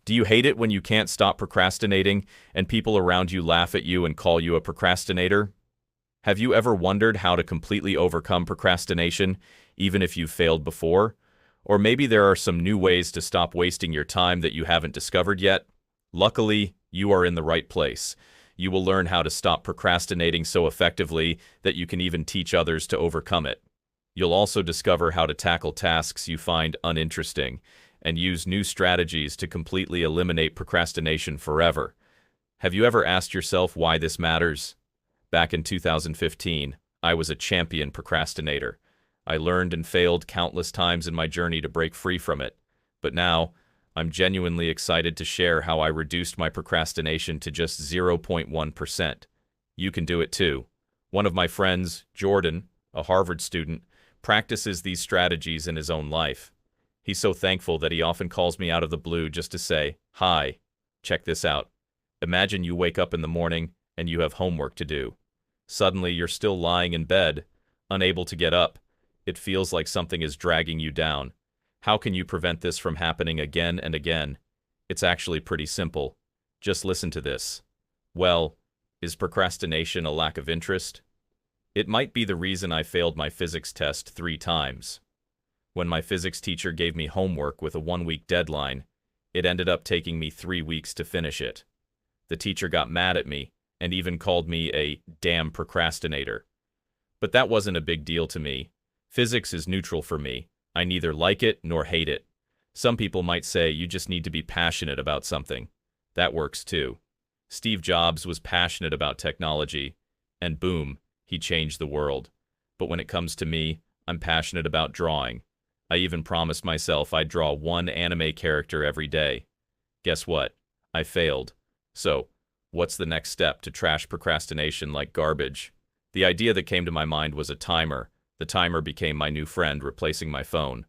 Do you hate it when you can't stop procrastinating and people around you laugh at you and call you a procrastinator? Have you ever wondered how to completely overcome procrastination, even if you've failed before? Or maybe there are some new ways to stop wasting your time that you haven't discovered yet? Luckily, you are in the right place. You will learn how to stop procrastinating so effectively that you can even teach others to overcome it. You'll also discover how to tackle tasks you find uninteresting and use new strategies to completely eliminate procrastination forever. Have you ever asked yourself why this matters? Back in 2015, I was a champion procrastinator. I learned and failed countless times in my journey to break free from it. But now, I'm genuinely excited to share how I reduced my procrastination to just 0.1%. You can do it too. One of my friends, Jordan, a Harvard student, practices these strategies in his own life. He's so thankful that he often calls me out of the blue just to say, "Hi, check this out." Imagine you wake up in the morning and you have homework to do. Suddenly, you're still lying in bed, unable to get up. It feels like something is dragging you down. How can you prevent this from happening again and again? It's actually pretty simple. Just listen to this. Well, is procrastination a lack of interest? It might be the reason I failed my physics test 3 times. When my physics teacher gave me homework with a 1-week deadline, it ended up taking me 3 weeks to finish it. The teacher got mad at me and even called me a damn procrastinator. But that wasn't a big deal to me. Physics is neutral for me. I neither like it nor hate it. Some people might say you just need to be passionate about something. That works too. Steve Jobs was passionate about technology, and boom, he changed the world. But when it comes to me, I'm passionate about drawing. I even promised myself I'd draw 1 anime character every day. Guess what? I failed. So, what's the next step to trash procrastination like garbage? The idea that came to my mind was a timer. The timer became my new friend, replacing my phone.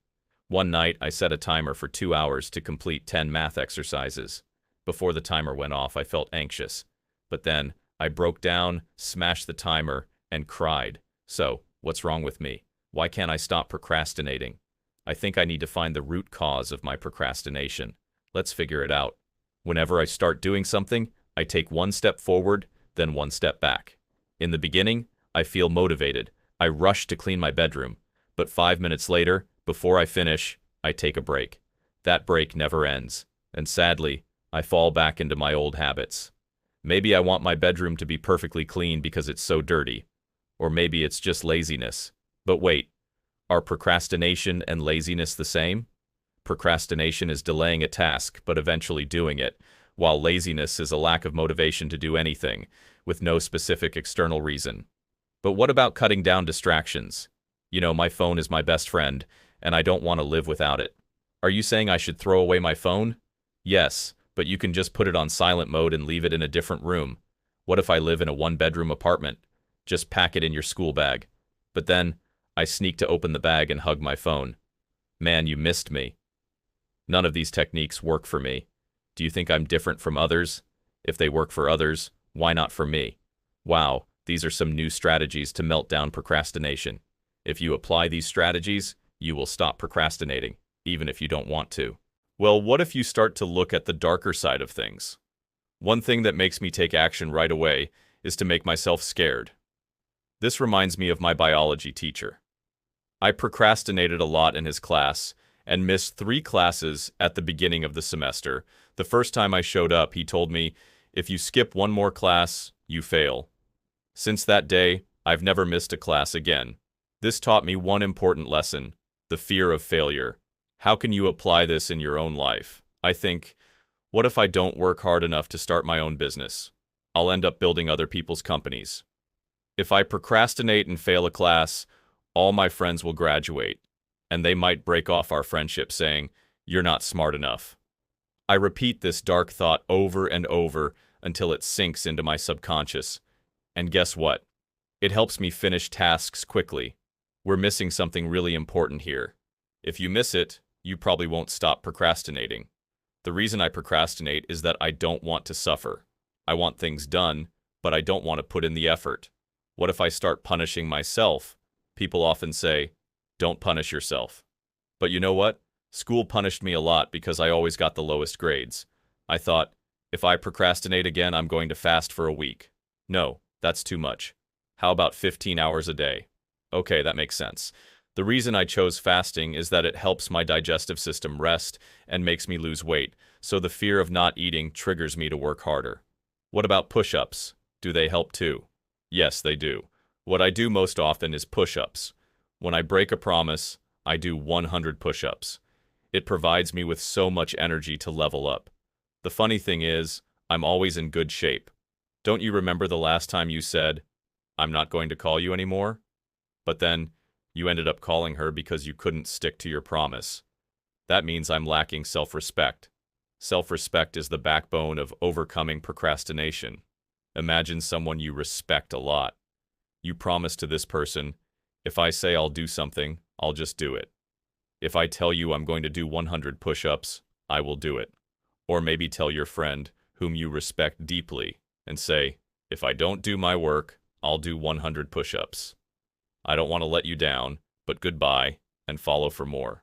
One night, I set a timer for 2 hours to complete 10 math exercises. Before the timer went off, I felt anxious. But then, I broke down, smashed the timer, and cried. So, what's wrong with me? Why can't I stop procrastinating? I think I need to find the root cause of my procrastination. Let's figure it out. Whenever I start doing something, I take 1 step forward, then 1 step back. In the beginning, I feel motivated. I rush to clean my bedroom. But 5 minutes later, before I finish, I take a break. That break never ends. And sadly, I fall back into my old habits. Maybe I want my bedroom to be perfectly clean because it's so dirty. Or maybe it's just laziness. But wait, are procrastination and laziness the same? Procrastination is delaying a task but eventually doing it, while laziness is a lack of motivation to do anything, with no specific external reason. But what about cutting down distractions? You know, my phone is my best friend, and I don't want to live without it. Are you saying I should throw away my phone? Yes, but you can just put it on silent mode and leave it in a different room. What if I live in a 1-bedroom apartment? Just pack it in your school bag. But then, I sneak to open the bag and hug my phone. Man, you missed me. None of these techniques work for me. Do you think I'm different from others? If they work for others, why not for me? Wow, these are some new strategies to melt down procrastination. If you apply these strategies, you will stop procrastinating, even if you don't want to. Well, what if you start to look at the darker side of things? One thing that makes me take action right away is to make myself scared. This reminds me of my biology teacher. I procrastinated a lot in his class and missed 3 classes at the beginning of the semester. The first time I showed up, he told me, "If you skip 1 more class, you fail." Since that day, I've never missed a class again. This taught me one important lesson: the fear of failure. How can you apply this in your own life? I think, what if I don't work hard enough to start my own business? I'll end up building other people's companies. If I procrastinate and fail a class, all my friends will graduate, and they might break off our friendship saying, "You're not smart enough." I repeat this dark thought over and over until it sinks into my subconscious. And guess what? It helps me finish tasks quickly. We're missing something really important here. If you miss it, you probably won't stop procrastinating. The reason I procrastinate is that I don't want to suffer. I want things done, but I don't want to put in the effort. What if I start punishing myself? People often say, "Don't punish yourself." But you know what? School punished me a lot because I always got the lowest grades. I thought, if I procrastinate again, I'm going to fast for a week. No, that's too much. How about 15 hours a day? Okay, that makes sense. The reason I chose fasting is that it helps my digestive system rest and makes me lose weight, so the fear of not eating triggers me to work harder. What about push-ups? Do they help too? Yes, they do. What I do most often is push-ups. When I break a promise, I do 100 push-ups. It provides me with so much energy to level up. The funny thing is, I'm always in good shape. Don't you remember the last time you said, "I'm not going to call you anymore"? But then, you ended up calling her because you couldn't stick to your promise. That means I'm lacking self-respect. Self-respect is the backbone of overcoming procrastination. Imagine someone you respect a lot. You promise to this person, if I say I'll do something, I'll just do it. If I tell you I'm going to do 100 push-ups, I will do it. Or maybe tell your friend, whom you respect deeply, and say, if I don't do my work, I'll do 100 push-ups. I don't want to let you down, but goodbye, and follow for more.